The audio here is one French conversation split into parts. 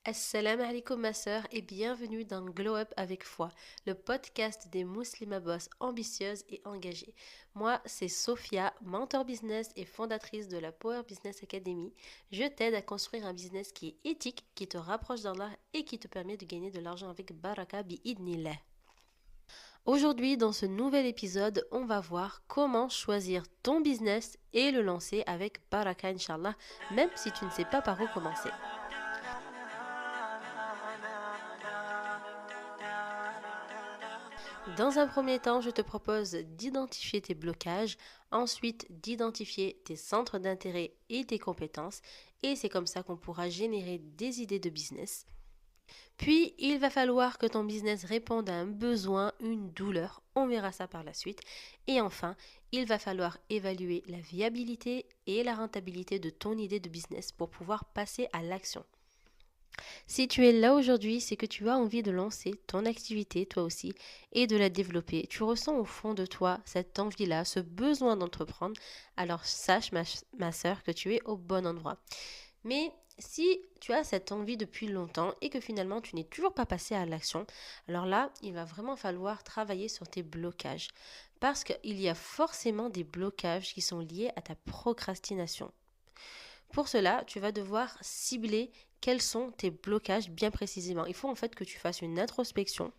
Assalamu alaikum ma sœur et bienvenue dans Glow Up avec foi, le podcast des musulmanes boss ambitieuses et engagées. Moi, c'est Sophia, mentor business et fondatrice de la Power Business Academy. Je t'aide à construire un business qui est éthique, qui te rapproche d'Allah et qui te permet de gagner de l'argent avec baraka bi-idnillah. Aujourd'hui, dans ce nouvel épisode, on va voir comment choisir ton business et le lancer avec baraka inshallah, même si tu ne sais pas par où commencer. Dans un premier temps, je te propose d'identifier tes blocages, ensuite d'identifier tes centres d'intérêt et tes compétences, et c'est comme ça qu'on pourra générer des idées de business. Puis, il va falloir que ton business réponde à un besoin, une douleur, on verra ça par la suite. Et enfin, il va falloir évaluer la viabilité et la rentabilité de ton idée de business pour pouvoir passer à l'action. Si tu es là aujourd'hui, c'est que tu as envie de lancer ton activité toi aussi et de la développer. Tu ressens au fond de toi cette envie-là, ce besoin d'entreprendre. Alors sache, ma sœur, que tu es au bon endroit. Mais si tu as cette envie depuis longtemps et que finalement tu n'es toujours pas passé à l'action, alors là, il va vraiment falloir travailler sur tes blocages. Parce qu'il y a forcément des blocages qui sont liés à ta procrastination. Pour cela, tu vas devoir cibler quels sont tes blocages bien précisément. Il faut en fait que tu fasses une introspection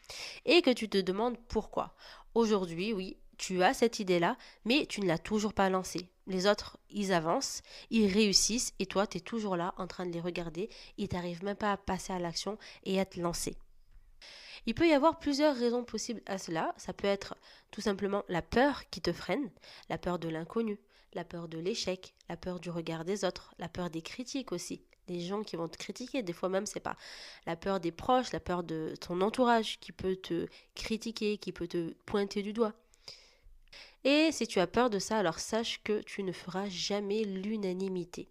et que tu te demandes pourquoi. Aujourd'hui, oui, tu as cette idée-là, mais tu ne l'as toujours pas lancée. Les autres, ils avancent, ils réussissent et toi, tu es toujours là en train de les regarder et tu n'arrives même pas à passer à l'action et à te lancer. Il peut y avoir plusieurs raisons possibles à cela. Ça peut être tout simplement la peur qui te freine, la peur de l'inconnu, la peur de l'échec, la peur du regard des autres, la peur des critiques aussi. Des gens qui vont te critiquer, des fois même c'est pas la peur des proches, la peur de ton entourage qui peut te critiquer, qui peut te pointer du doigt. Et si tu as peur de ça, alors sache que tu ne feras jamais l'unanimité.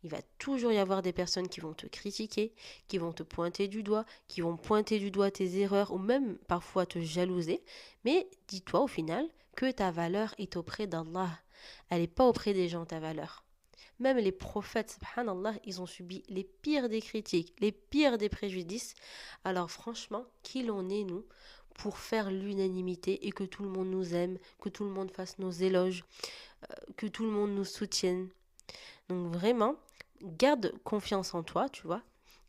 Il va toujours y avoir des personnes qui vont te critiquer, qui vont te pointer du doigt, qui vont pointer du doigt tes erreurs ou même parfois te jalouser. Mais dis-toi au final que ta valeur est auprès d'Allah. Elle n'est pas auprès des gens, ta valeur. Même les prophètes, subhanallah, ils ont subi les pires des critiques, les pires des préjudices. Alors franchement, qui l'on est, nous, pour faire l'unanimité et que tout le monde nous aime, que tout le monde fasse nos éloges, que tout le monde nous soutienne. Donc vraiment, garde confiance en toi, tu vois,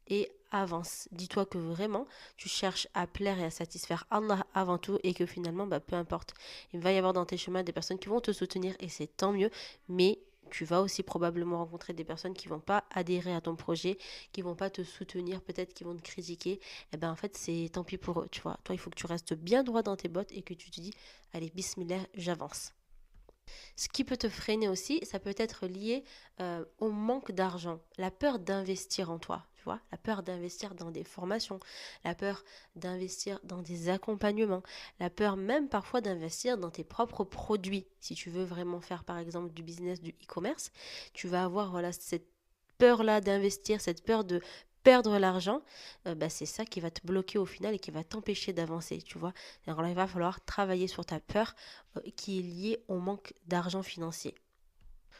et avance. Dis-toi que vraiment, tu cherches à plaire et à satisfaire Allah avant tout et que finalement, peu importe. Il va y avoir dans tes chemins des personnes qui vont te soutenir et c'est tant mieux, mais tu vas aussi probablement rencontrer des personnes qui vont pas adhérer à ton projet, qui vont pas te soutenir, peut-être qui vont te critiquer. Et ben en fait, c'est tant pis pour eux, tu vois. Toi, il faut que tu restes bien droit dans tes bottes et que tu te dis, allez, bismillah, j'avance. Ce qui peut te freiner aussi, ça peut être lié au manque d'argent, la peur d'investir en toi, tu vois, la peur d'investir dans des formations, la peur d'investir dans des accompagnements, la peur même parfois d'investir dans tes propres produits. Si tu veux vraiment faire par exemple du business, du e-commerce, tu vas avoir voilà cette peur-là d'investir, cette peur de perdre l'argent, c'est ça qui va te bloquer au final et qui va t'empêcher d'avancer, tu vois. Alors là, il va falloir travailler sur ta peur qui est liée au manque d'argent financier.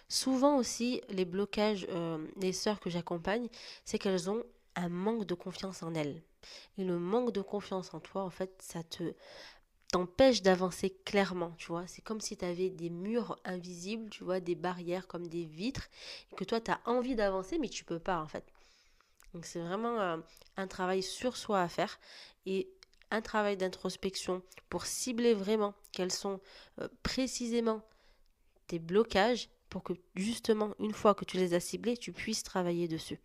Souvent aussi, les blocages des sœurs que j'accompagne, c'est qu'elles ont un manque de confiance en elles. Et le manque de confiance en toi, en fait, ça te t'empêche d'avancer clairement, tu vois. C'est comme si tu avais des murs invisibles, tu vois, des barrières comme des vitres, et que toi, tu as envie d'avancer, mais tu peux pas, en fait. Donc c'est vraiment un travail sur soi à faire et un travail d'introspection pour cibler vraiment quels sont précisément tes blocages pour que justement, une fois que tu les as ciblés, tu puisses travailler dessus.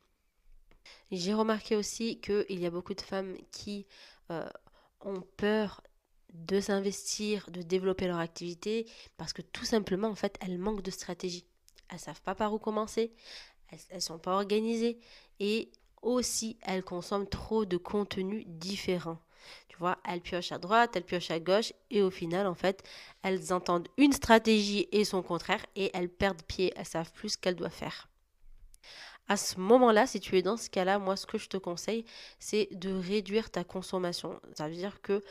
J'ai remarqué aussi qu'il y a beaucoup de femmes qui euh, ont peur de s'investir, de développer leur activité parce que tout simplement, en fait, elles manquent de stratégie. Elles savent pas par où commencer, elles sont pas organisées et aussi elles consomment trop de contenus différents. Tu vois, elles piochent à droite, elles piochent à gauche et au final, en fait, elles entendent une stratégie et son contraire et elles perdent pied, elles savent plus ce qu'elles doivent faire. À ce moment-là, si tu es dans ce cas-là, moi, ce que je te conseille, c'est de réduire ta consommation. Ça veut dire que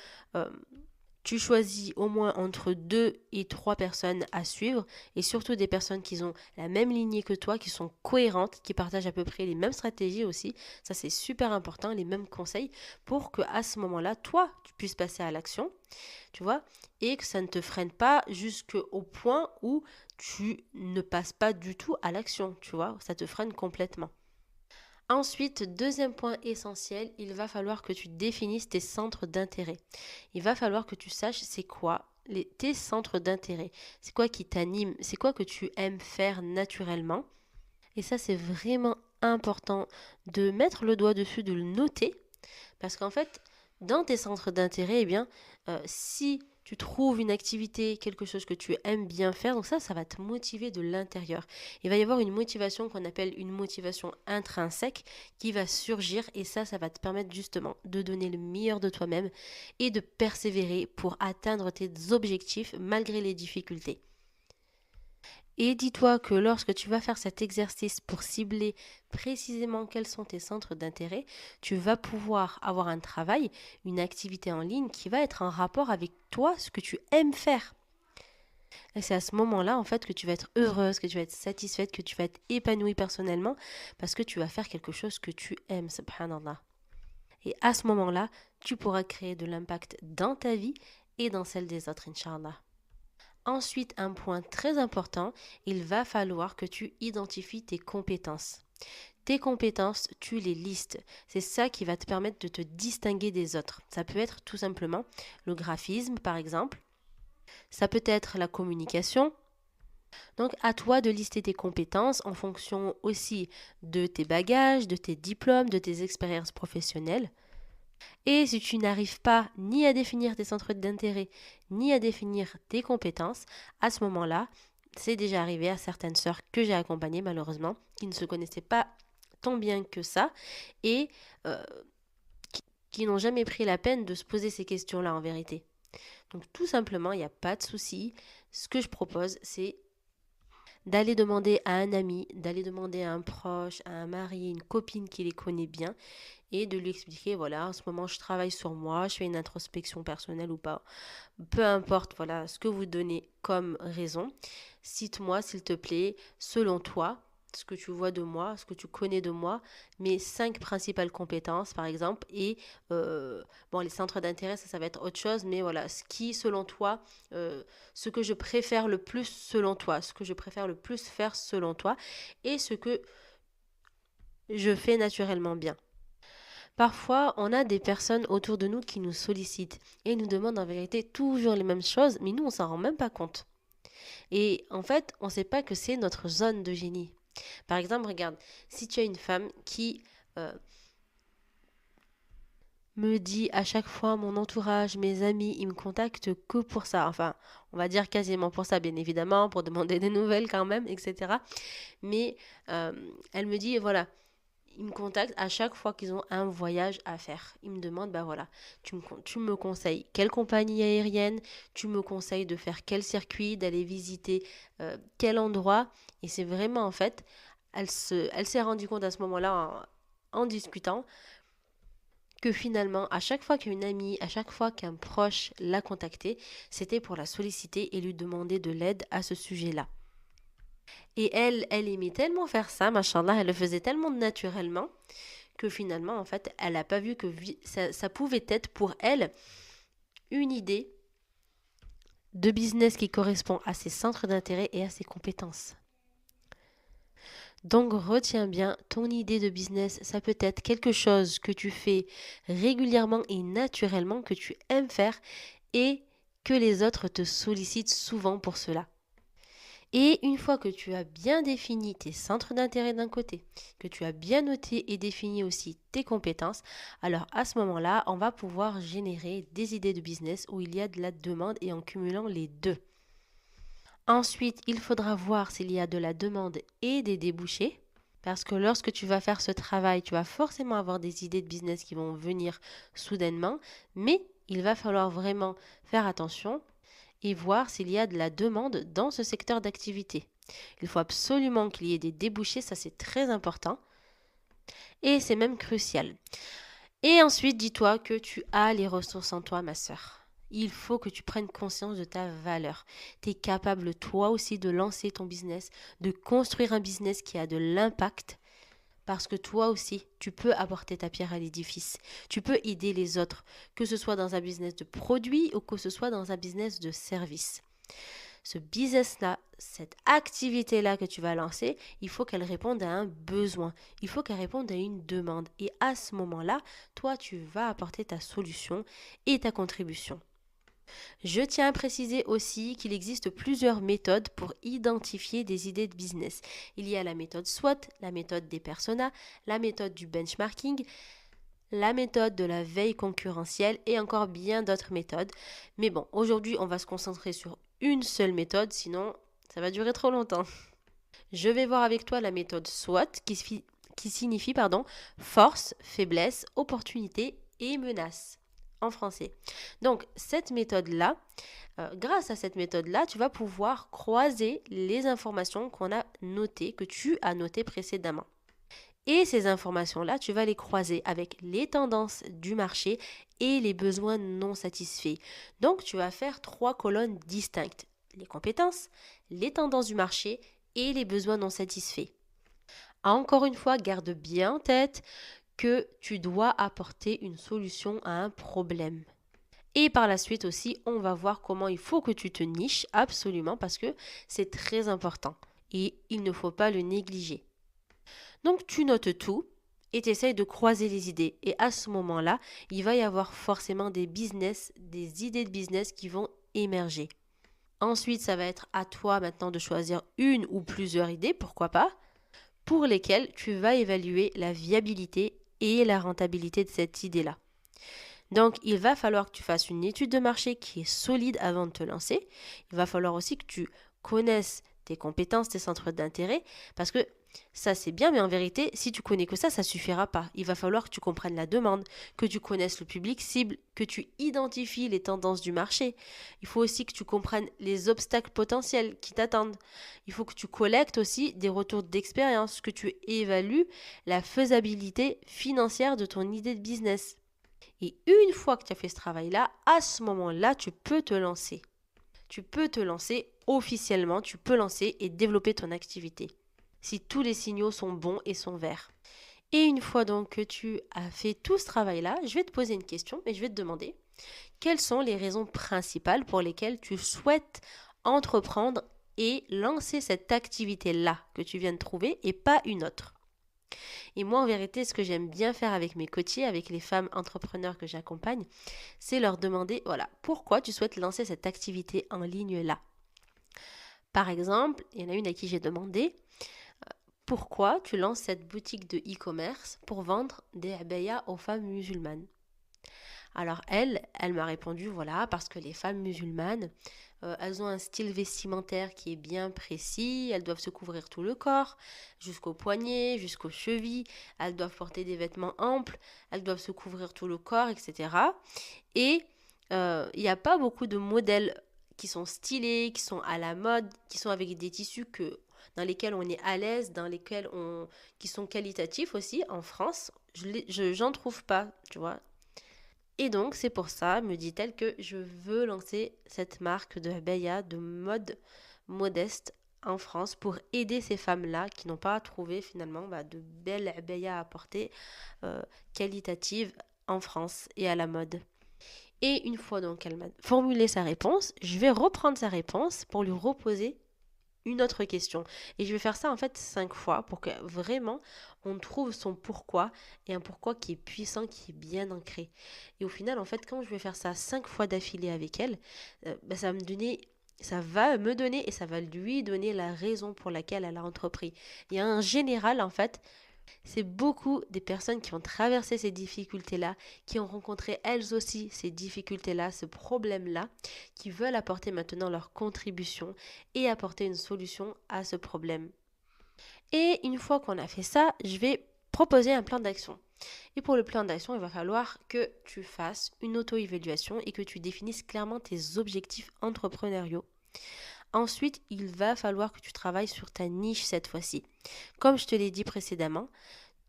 Tu choisis au moins entre 2 et 3 personnes à suivre et surtout des personnes qui ont la même lignée que toi, qui sont cohérentes, qui partagent à peu près les mêmes stratégies aussi. Ça, c'est super important, les mêmes conseils pour que à ce moment-là, toi, tu puisses passer à l'action, tu vois, et que ça ne te freine pas jusqu'au point où tu ne passes pas du tout à l'action, tu vois, ça te freine complètement. Ensuite, deuxième point essentiel, il va falloir que tu définisses tes centres d'intérêt. Il va falloir que tu saches c'est quoi tes centres d'intérêt. C'est quoi qui t'anime, c'est quoi que tu aimes faire naturellement. Et ça, c'est vraiment important de mettre le doigt dessus, de le noter. Parce qu'en fait, dans tes centres d'intérêt, eh bien, si tu trouves une activité, quelque chose que tu aimes bien faire, donc ça va te motiver de l'intérieur. Il va y avoir une motivation qu'on appelle une motivation intrinsèque qui va surgir et ça va te permettre justement de donner le meilleur de toi-même et de persévérer pour atteindre tes objectifs malgré les difficultés. Et dis-toi que lorsque tu vas faire cet exercice pour cibler précisément quels sont tes centres d'intérêt, tu vas pouvoir avoir un travail, une activité en ligne qui va être en rapport avec toi, ce que tu aimes faire. Et c'est à ce moment-là, en fait, que tu vas être heureuse, que tu vas être satisfaite, que tu vas être épanouie personnellement, parce que tu vas faire quelque chose que tu aimes, subhanallah. Et à ce moment-là, tu pourras créer de l'impact dans ta vie et dans celle des autres, Inch'Allah. Ensuite, un point très important, il va falloir que tu identifies tes compétences. Tes compétences, tu les listes. C'est ça qui va te permettre de te distinguer des autres. Ça peut être tout simplement le graphisme, par exemple. Ça peut être la communication. Donc, à toi de lister tes compétences en fonction aussi de tes bagages, de tes diplômes, de tes expériences professionnelles. Et si tu n'arrives pas ni à définir tes centres d'intérêt, ni à définir tes compétences, à ce moment-là, c'est déjà arrivé à certaines sœurs que j'ai accompagnées malheureusement, qui ne se connaissaient pas tant bien que ça et euh, qui n'ont jamais pris la peine de se poser ces questions-là en vérité. Donc tout simplement, il n'y a pas de souci. Ce que je propose, c'est d'aller demander à un ami, d'aller demander à un proche, à un mari, une copine qui les connaît bien et de lui expliquer, voilà, en ce moment je travaille sur moi, je fais une introspection personnelle ou pas. Peu importe, voilà, ce que vous donnez comme raison. Cite-moi, s'il te plaît, selon toi, ce que tu vois de moi, ce que tu connais de moi, mes 5 principales compétences, par exemple, et bon, les centres d'intérêt, ça va être autre chose, mais voilà, ce qui, selon toi, ce que je préfère le plus selon toi, ce que je préfère le plus faire selon toi, et ce que je fais naturellement bien. Parfois, on a des personnes autour de nous qui nous sollicitent et nous demandent en vérité toujours les mêmes choses, mais nous, on s'en rend même pas compte. Et en fait, on ne sait pas que c'est notre zone de génie. Par exemple, regarde, si tu as une femme qui euh, me dit à chaque fois, mon entourage, mes amis, ils me contactent que pour ça. Enfin, on va dire quasiment pour ça, bien évidemment, pour demander des nouvelles quand même, etc. Mais elle me dit, voilà, ils me contactent à chaque fois qu'ils ont un voyage à faire. Ils me demandent, bah voilà, tu me conseilles quelle compagnie aérienne, tu me conseilles de faire quel circuit, d'aller visiter quel endroit. Et c'est vraiment, en fait, elle s'est rendue compte à ce moment-là, en discutant, que finalement, à chaque fois qu'une amie, à chaque fois qu'un proche l'a contactée, c'était pour la solliciter et lui demander de l'aide à ce sujet-là. Et elle aimait tellement faire ça, machallah, elle le faisait tellement naturellement que finalement, en fait, elle n'a pas vu que ça pouvait être pour elle une idée de business qui correspond à ses centres d'intérêt et à ses compétences. Donc retiens bien, ton idée de business, ça peut être quelque chose que tu fais régulièrement et naturellement, que tu aimes faire et que les autres te sollicitent souvent pour cela. Et une fois que tu as bien défini tes centres d'intérêt d'un côté, que tu as bien noté et défini aussi tes compétences, alors à ce moment-là, on va pouvoir générer des idées de business où il y a de la demande et en cumulant les deux. Ensuite, il faudra voir s'il y a de la demande et des débouchés. Parce que lorsque tu vas faire ce travail, tu vas forcément avoir des idées de business qui vont venir soudainement, mais il va falloir vraiment faire attention et voir s'il y a de la demande dans ce secteur d'activité. Il faut absolument qu'il y ait des débouchés, ça c'est très important et c'est même crucial. Et ensuite, dis-toi que tu as les ressources en toi, ma sœur. il faut que tu prennes conscience de ta valeur. Tu es capable toi aussi de lancer ton business, de construire un business qui a de l'impact. Parce que toi aussi, tu peux apporter ta pierre à l'édifice. Tu peux aider les autres, que ce soit dans un business de produit ou que ce soit dans un business de service. Ce business-là, cette activité-là que tu vas lancer, il faut qu'elle réponde à un besoin. Il faut qu'elle réponde à une demande. Et à ce moment-là, toi, tu vas apporter ta solution et ta contribution. Je tiens à préciser aussi qu'il existe plusieurs méthodes pour identifier des idées de business. Il y a la méthode SWOT, la méthode des personas, la méthode du benchmarking, la méthode de la veille concurrentielle et encore bien d'autres méthodes. Mais bon, aujourd'hui, on va se concentrer sur une seule méthode, sinon ça va durer trop longtemps. Je vais voir avec toi la méthode SWOT qui signifie force, faiblesse, opportunité et menace en français. Donc cette méthode-là, grâce à cette méthode-là, tu vas pouvoir croiser les informations que tu as notées précédemment. Et ces informations-là, tu vas les croiser avec les tendances du marché et les besoins non satisfaits. Donc, tu vas faire 3 colonnes distinctes. Les compétences, les tendances du marché et les besoins non satisfaits. Encore une fois, garde bien en tête que tu dois apporter une solution à un problème. Et par la suite aussi, on va voir comment il faut que tu te niches absolument parce que c'est très important et il ne faut pas le négliger. Donc tu notes tout et tu essayes de croiser les idées. Et à ce moment-là, il va y avoir forcément des idées de business qui vont émerger. Ensuite, ça va être à toi maintenant de choisir une ou plusieurs idées, pourquoi pas, pour lesquelles tu vas évaluer la viabilité et la rentabilité de cette idée-là. Donc, il va falloir que tu fasses une étude de marché qui est solide avant de te lancer. Il va falloir aussi que tu connaisses tes compétences, tes centres d'intérêt, parce que ça c'est bien, mais en vérité, si tu connais que ça suffira pas. Il va falloir que tu comprennes la demande, que tu connaisses le public cible, que tu identifies les tendances du marché. Il faut aussi que tu comprennes les obstacles potentiels qui t'attendent. Il faut que tu collectes aussi des retours d'expérience, que tu évalues la faisabilité financière de ton idée de business. Et une fois que tu as fait ce travail-là, à ce moment-là, tu peux te lancer. Tu peux te lancer officiellement, tu peux lancer et développer ton activité. Si tous les signaux sont bons et sont verts. Et une fois donc que tu as fait tout ce travail-là, je vais te poser une question et je vais te demander quelles sont les raisons principales pour lesquelles tu souhaites entreprendre et lancer cette activité-là que tu viens de trouver et pas une autre. Et moi, en vérité, ce que j'aime bien faire avec mes coachés, avec les femmes entrepreneurs que j'accompagne, c'est leur demander, voilà, pourquoi tu souhaites lancer cette activité en ligne-là. Par exemple, il y en a une à qui j'ai demandé, pourquoi tu lances cette boutique de e-commerce pour vendre des abayas aux femmes musulmanes? Alors elle m'a répondu, voilà, parce que les femmes musulmanes, elles ont un style vestimentaire qui est bien précis, elles doivent se couvrir tout le corps, jusqu'aux poignets, jusqu'aux chevilles, elles doivent porter des vêtements amples, elles doivent se couvrir tout le corps, etc. Et il n'y a pas beaucoup de modèles qui sont stylés, qui sont à la mode, qui sont avec des tissus dans lesquels on est à l'aise, qui sont qualitatifs aussi en France. J'en trouve pas, tu vois. Et donc, c'est pour ça, me dit-elle, que je veux lancer cette marque de abaya de mode modeste en France pour aider ces femmes-là qui n'ont pas trouvé finalement de belles abayas à porter qualitatives en France et à la mode. Et une fois donc qu'elle m'a formulé sa réponse, je vais reprendre sa réponse pour lui reposer une autre question. Et je vais faire ça en fait 5 fois pour que vraiment on trouve son pourquoi et un pourquoi qui est puissant, qui est bien ancré. Et au final, en fait, quand je vais faire ça 5 fois d'affilée avec elle, ça va me donner et ça va lui donner la raison pour laquelle elle a entrepris. Et en général, en fait, c'est beaucoup des personnes qui ont traversé ces difficultés-là, qui ont rencontré elles aussi ces difficultés-là, ce problème-là, qui veulent apporter maintenant leur contribution et apporter une solution à ce problème. Et une fois qu'on a fait ça, je vais proposer un plan d'action. Et pour le plan d'action, il va falloir que tu fasses une auto-évaluation et que tu définisses clairement tes objectifs entrepreneuriaux. Ensuite, il va falloir que tu travailles sur ta niche cette fois-ci. Comme je te l'ai dit précédemment,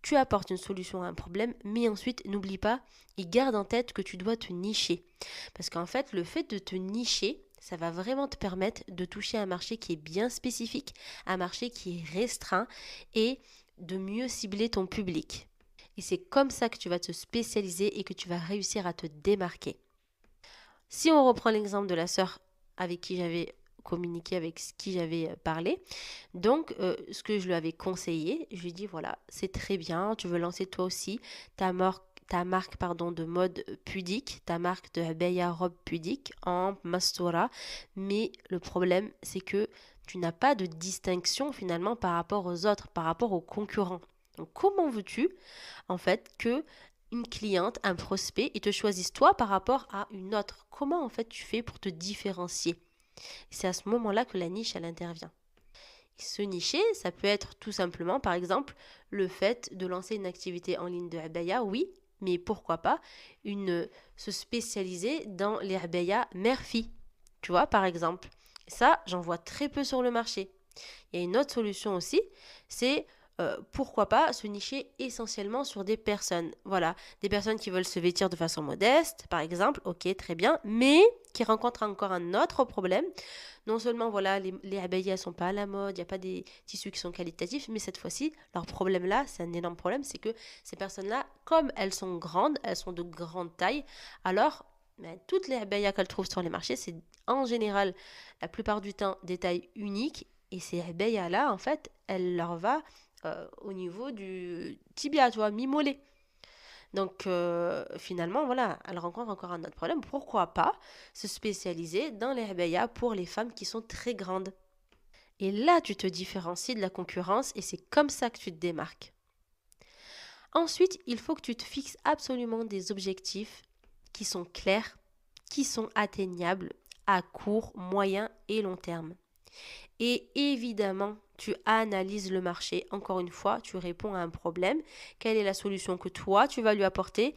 tu apportes une solution à un problème, mais ensuite, n'oublie pas et garde en tête que tu dois te nicher. Parce qu'en fait, le fait de te nicher, ça va vraiment te permettre de toucher un marché qui est bien spécifique, un marché qui est restreint et de mieux cibler ton public. Et c'est comme ça que tu vas te spécialiser et que tu vas réussir à te démarquer. Si on reprend l'exemple de la sœur avec qui j'avais communiqué, avec qui j'avais parlé, donc ce que je lui avais conseillé, je lui ai dit voilà, c'est très bien, tu veux lancer toi aussi ta marque de mode pudique, ta marque de abaya robe pudique en mastora, mais le problème c'est que tu n'as pas de distinction finalement par rapport aux autres, par rapport aux concurrents. Donc comment veux-tu en fait que une cliente, un prospect, et te choisissent toi par rapport à une autre? Comment en fait tu fais pour te différencier? C'est à ce moment-là que la niche elle intervient. Se nicher, ça peut être tout simplement par exemple le fait de lancer une activité en ligne de abaya, oui, mais pourquoi pas se spécialiser dans les abaya mère-fille, tu vois par exemple. Ça, j'en vois très peu sur le marché. Il y a une autre solution aussi, c'est pourquoi pas se nicher essentiellement sur des personnes. Voilà, des personnes qui veulent se vêtir de façon modeste, par exemple, ok, très bien, mais qui rencontrent encore un autre problème. Non seulement, voilà, les abayas ne sont pas à la mode, il n'y a pas des tissus qui sont qualitatifs, mais cette fois-ci, leur problème là, c'est un énorme problème, c'est que ces personnes-là, comme elles sont grandes, elles sont de grande taille, alors toutes les abayas qu'elles trouvent sur les marchés, c'est en général, la plupart du temps, des tailles uniques. Et ces abayas-là, en fait, elle leur va au niveau du tibia, tu vois, mi-mollet. Donc finalement, voilà, elle rencontre encore un autre problème. Pourquoi pas se spécialiser dans les abayas pour les femmes qui sont très grandes? Et là, tu te différencies de la concurrence et c'est comme ça que tu te démarques. Ensuite, il faut que tu te fixes absolument des objectifs qui sont clairs, qui sont atteignables à court, moyen et long terme. Et évidemment, tu analyses le marché. Encore une fois, tu réponds à un problème. Quelle est la solution que toi, tu vas lui apporter?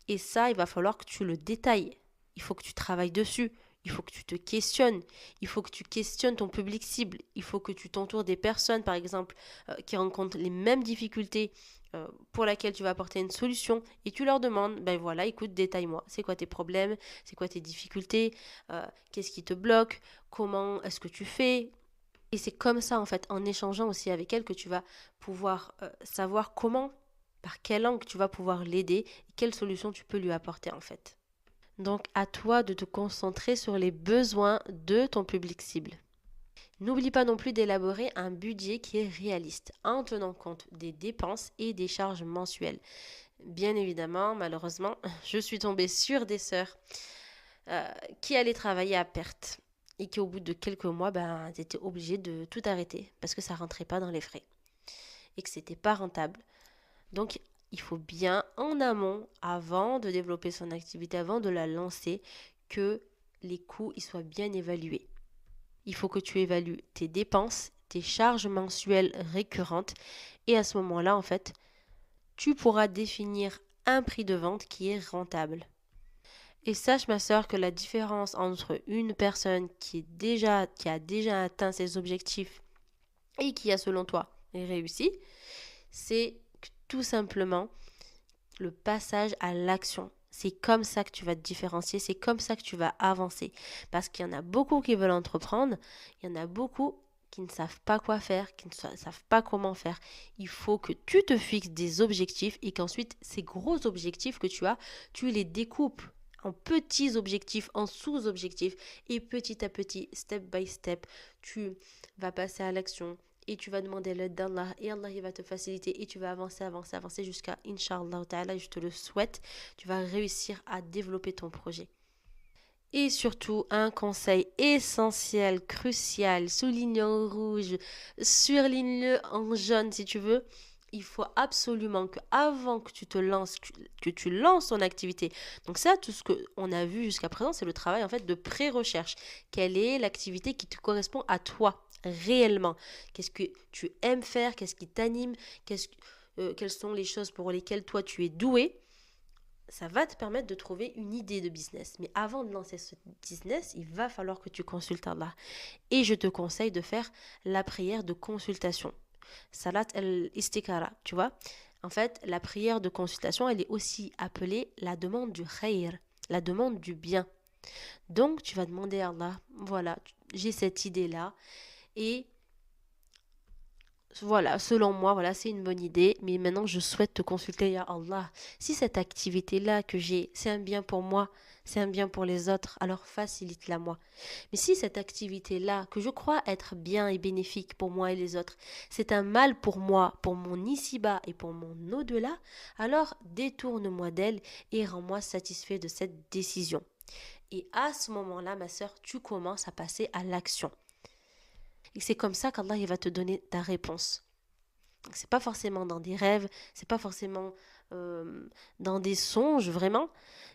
Et ça, il va falloir que tu le détailles. Il faut que tu travailles dessus. Il faut que tu te questionnes. Il faut que tu questionnes ton public cible. Il faut que tu t'entoures des personnes, par exemple, qui rencontrent les mêmes difficultés pour lesquelles tu vas apporter une solution. Et tu leur demandes, ben voilà, écoute, détaille-moi. C'est quoi tes problèmes? C'est quoi tes difficultés? Qu'est-ce qui te bloque? Comment est-ce que tu fais? Et c'est comme ça, en fait, en échangeant aussi avec elle, que tu vas pouvoir savoir comment, par quel angle tu vas pouvoir l'aider et quelle solution tu peux lui apporter, en fait. Donc, à toi de te concentrer sur les besoins de ton public cible. N'oublie pas non plus d'élaborer un budget qui est réaliste, en tenant compte des dépenses et des charges mensuelles. Bien évidemment, malheureusement, je suis tombée sur des sœurs qui allaient travailler à perte et qui au bout de quelques mois, elles étaient obligées de tout arrêter parce que ça rentrait pas dans les frais et que c'était pas rentable. Donc il faut bien en amont, avant de développer son activité, avant de la lancer, que les coûts ils soient bien évalués. Il faut que tu évalues tes dépenses, tes charges mensuelles récurrentes et à ce moment-là, en fait, tu pourras définir un prix de vente qui est rentable. Et sache, ma sœur, que la différence entre une personne qui a déjà atteint ses objectifs et qui a, selon toi, réussi, c'est tout simplement le passage à l'action. C'est comme ça que tu vas te différencier, c'est comme ça que tu vas avancer. Parce qu'il y en a beaucoup qui veulent entreprendre, il y en a beaucoup qui ne savent pas quoi faire, qui ne savent pas comment faire. Il faut que tu te fixes des objectifs et qu'ensuite, ces gros objectifs que tu as, tu les découpes en petits objectifs, en sous-objectifs. Et petit à petit, step by step, tu vas passer à l'action. Et tu vas demander l'aide d'Allah et Allah il va te faciliter et tu vas avancer jusqu'à Inch'Allah ta'ala, je te le souhaite, tu vas réussir à développer ton projet. Et surtout, un conseil essentiel, crucial, souligné en rouge, surligne-le en jaune si tu veux. Il faut absolument que avant que tu te lances, que tu lances ton activité. Donc ça, tout ce qu'on a vu jusqu'à présent, c'est le travail en fait de pré-recherche. Quelle est l'activité qui te correspond à toi réellement? Qu'est-ce que tu aimes faire? Qu'est-ce qui t'anime? Quelles sont les choses pour lesquelles toi tu es doué? Ça va te permettre de trouver une idée de business. Mais avant de lancer ce business, il va falloir que tu consultes Allah. Et je te conseille de faire la prière de consultation. Salat al-istikara, tu vois. En fait, la prière de consultation, elle est aussi appelée la demande du khayr, la demande du bien. Donc, tu vas demander à Allah, voilà, j'ai cette idée-là et voilà, selon moi, voilà, c'est une bonne idée, mais maintenant je souhaite te consulter, ya Allah. Si cette activité-là que j'ai, c'est un bien pour moi, c'est un bien pour les autres, alors facilite-la moi. Mais si cette activité-là, que je crois être bien et bénéfique pour moi et les autres, c'est un mal pour moi, pour mon ici-bas et pour mon au-delà, alors détourne-moi d'elle et rends-moi satisfait de cette décision. Et à ce moment-là, ma sœur, tu commences à passer à l'action. Et c'est comme ça qu'Allah il va te donner ta réponse. Donc, c'est pas forcément dans des rêves, c'est pas forcément dans des songes vraiment,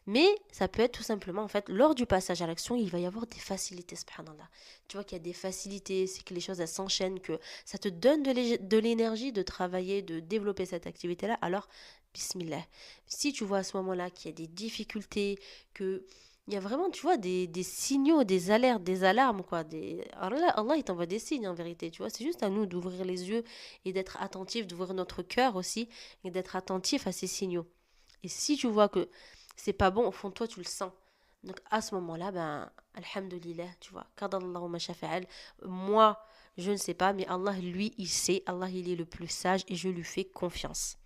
mais ça peut être tout simplement en fait lors du passage à l'action, il va y avoir des facilités, subhanallah. Tu vois qu'il y a des facilités, c'est que les choses elles s'enchaînent, que ça te donne de l'énergie de travailler, de développer cette activité-là. Alors, bismillah. Si tu vois à ce moment-là qu'il y a des difficultés, que il y a vraiment, tu vois, des signaux, des alertes, des alarmes, quoi. Allah, il t'envoie des signes, en vérité, tu vois. C'est juste à nous d'ouvrir les yeux et d'être attentif, d'ouvrir notre cœur aussi et d'être attentif à ces signaux. Et si tu vois que c'est pas bon, au fond de toi, tu le sens. Donc, à ce moment-là, ben, alhamdulillah, tu vois. Qadallahu ma shafa'al. Moi, je ne sais pas, mais Allah, lui, il sait. Allah, il est le plus sage et je lui fais confiance.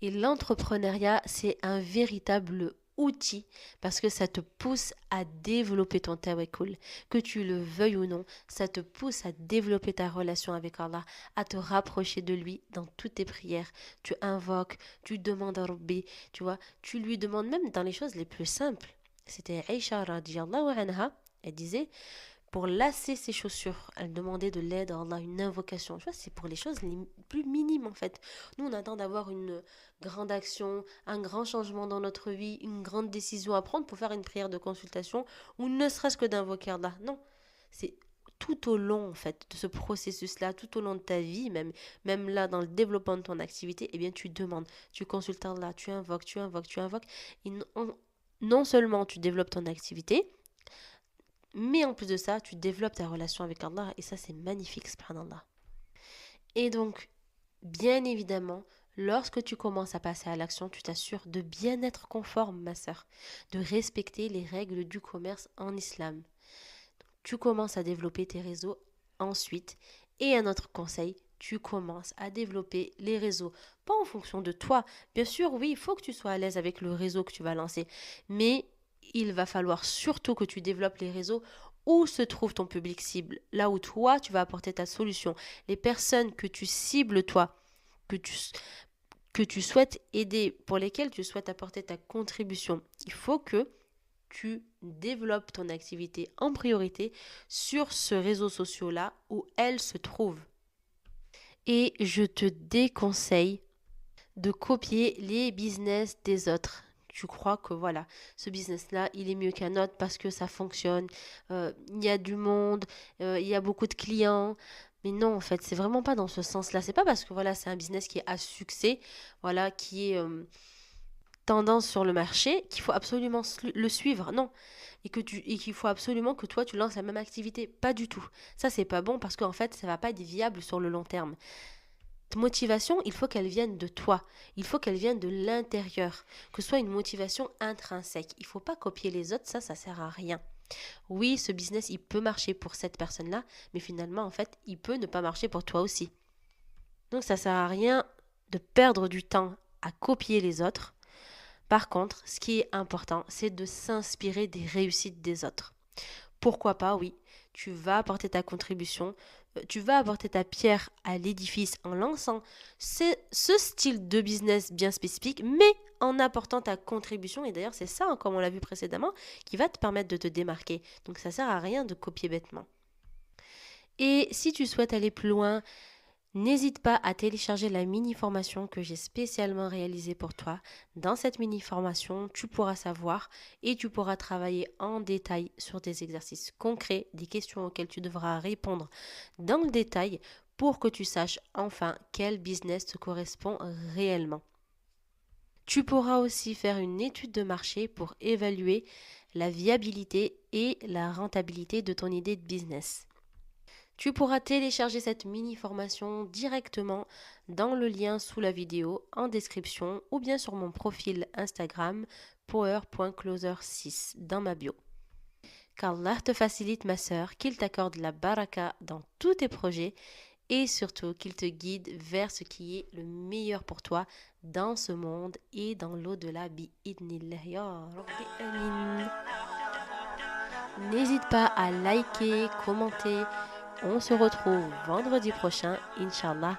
Et l'entrepreneuriat, c'est un véritable outil parce que ça te pousse à développer ton tawakkul. Que tu le veuilles ou non, ça te pousse à développer ta relation avec Allah, à te rapprocher de lui dans toutes tes prières. Tu invoques, tu demandes à Rabbi, tu vois, tu lui demandes même dans les choses les plus simples. C'était Aïcha radiallahu anha, elle disait pour lasser ses chaussures. Elle demandait de l'aide à Allah, une invocation. Tu vois, c'est pour les choses les plus minimes en fait. Nous, on attend d'avoir une grande action, un grand changement dans notre vie, une grande décision à prendre pour faire une prière de consultation ou ne serait-ce que d'invoquer Allah. Non, c'est tout au long en fait de ce processus-là, tout au long de ta vie, même là dans le développement de ton activité, eh bien tu demandes, tu consultes Allah, tu invoques, tu invoques, tu invoques. Et non seulement tu développes ton activité, mais en plus de ça, tu développes ta relation avec Allah et ça c'est magnifique, subhanallah. Et donc, bien évidemment, lorsque tu commences à passer à l'action, tu t'assures de bien être conforme, ma sœur, de respecter les règles du commerce en islam. Tu commences à développer tes réseaux ensuite. Et un autre conseil, tu commences à développer les réseaux. Pas en fonction de toi. Bien sûr, oui, il faut que tu sois à l'aise avec le réseau que tu vas lancer. Mais il va falloir surtout que tu développes les réseaux où se trouve ton public cible. Là où toi, tu vas apporter ta solution. Les personnes que tu cibles, toi, que tu, que tu souhaites aider, pour lesquelles tu souhaites apporter ta contribution. Il faut que tu développes ton activité en priorité sur ce réseau social-là où elle se trouve. Et je te déconseille de copier les business des autres. Tu crois que voilà, ce business-là, il est mieux qu'un autre parce que ça fonctionne, il y a du monde, il y a beaucoup de clients. Mais non, en fait, c'est vraiment pas dans ce sens-là. C'est pas parce que voilà, c'est un business qui est à succès, voilà, qui est tendance sur le marché, qu'il faut absolument le suivre. Non. Et qu'il faut absolument que toi, tu lances la même activité. Pas du tout. Ça, c'est pas bon parce qu'en fait, ça va pas être viable sur le long terme. Ta motivation, il faut qu'elle vienne de toi. Il faut qu'elle vienne de l'intérieur. Que ce soit une motivation intrinsèque. Il faut pas copier les autres, ça sert à rien. Oui, ce business, il peut marcher pour cette personne-là, mais finalement, en fait, il peut ne pas marcher pour toi aussi. Donc, ça sert à rien de perdre du temps à copier les autres. Par contre, ce qui est important, c'est de s'inspirer des réussites des autres. Pourquoi pas, oui, tu vas apporter ta contribution, tu vas apporter ta pierre à l'édifice en lançant ce style de business bien spécifique, mais en apportant ta contribution. Et d'ailleurs, c'est ça, comme on l'a vu précédemment, qui va te permettre de te démarquer. Donc ça sert à rien de copier bêtement. Et si tu souhaites aller plus loin, n'hésite pas à télécharger la mini-formation que j'ai spécialement réalisée pour toi. Dans cette mini-formation, tu pourras savoir et tu pourras travailler en détail sur des exercices concrets, des questions auxquelles tu devras répondre dans le détail pour que tu saches enfin quel business te correspond réellement. Tu pourras aussi faire une étude de marché pour évaluer la viabilité et la rentabilité de ton idée de business. Tu pourras télécharger cette mini formation directement dans le lien sous la vidéo en description ou bien sur mon profil Instagram power.closer6 dans ma bio. Qu'Allah te facilite ma sœur, qu'il t'accorde la baraka dans tous tes projets et surtout qu'il te guide vers ce qui est le meilleur pour toi dans ce monde et dans l'au-delà bi'idnillah ya Rabbi amin. N'hésite pas à liker, commenter. On se retrouve vendredi prochain, Inch'Allah.